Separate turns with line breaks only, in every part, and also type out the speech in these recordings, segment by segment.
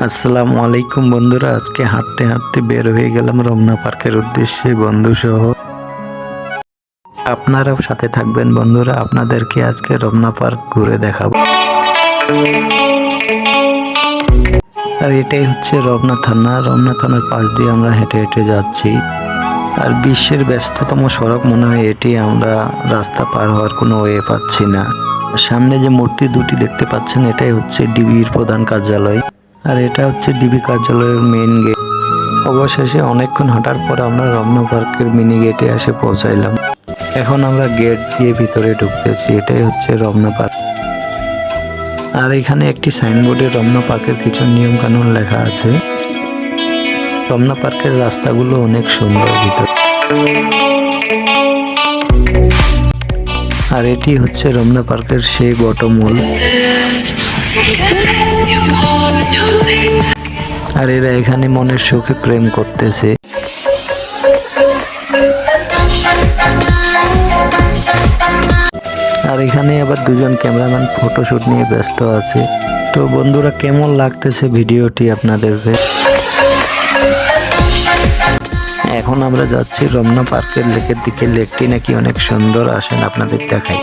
আসসালামু আলাইকুম বন্ধুরা, আজকে হাঁটতে হাঁটতে বের হয়ে গেলাম রমনা পার্কের উদ্দেশ্যে বন্ধু সহ। আপনারাও সাথে থাকবেন বন্ধুরা, আপনাদেরকে আজকে রমনা পার্ক ঘুরে দেখাবো। আর এটাই হচ্ছে রমনা থানা। রমনা থানার পাশ দিয়ে আমরা হেঁটে হেঁটে যাচ্ছি। আর বিশ্বের ব্যস্ততম সড়ক মনে হয় এটি, আমরা রাস্তা পার হওয়ার কোনো ওয়ে পাচ্ছি না। সামনে যে মূর্তি দুটি দেখতে পাচ্ছেন, এটাই হচ্ছে ডিবির প্রধান কার্যালয়। আর এটা হচ্ছে ডিবি কার্যালয়ের মেইন গেট। অবশেষে অনেকক্ষণ হাঁটার পর আমরা রমনা পার্কের মিনি গেটে এসে পৌঁছাইলাম। এখন আমরা গেট দিয়ে ভিতরে ঢুকতেছি। এটাই হচ্ছে রমনা পার্ক। আর এখানে একটি সাইনবোর্ডে রমনা পার্কের কিছু নিয়ম কানুন লেখা আছে। রমনা পার্কের রাস্তাগুলো অনেক সুন্দর ভিতর। আর এটি হচ্ছে রমনা পার্কের সেই বটমূল। আর এরা এখানে মনের সুখে প্রেম করতেছে। আর এখানে আবার দুজন ক্যামেরাম্যান ফটোশুট নিয়ে ব্যস্ত আছে। তো বন্ধুরা, কেমন লাগতেছে ভিডিওটি আপনাদেরকে? এখন আমরা যাচ্ছি রমনা পার্কের লেকের দিকে। লেকটি নাকি অনেক সুন্দর, আসেন আপনাদের দেখাই।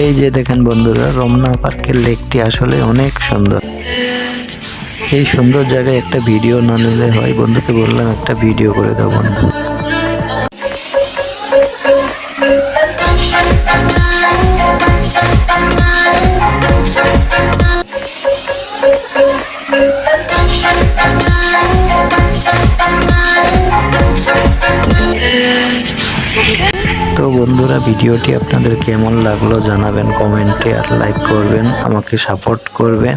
এই যে দেখেন বন্ধুরা, রমনা পার্কের লেকটি আসলে অনেক সুন্দর। এই সুন্দর জায়গায় একটা ভিডিও না নিলে হয়। বন্ধুকে বললাম একটা ভিডিও করে দাও বন্ধু। তো বন্ধুরা, ভিডিওটি আপনাদের কেমন লাগলো জানাবেন কমেন্টে, আর লাইক করবেন, আমাকে সাপোর্ট করবেন।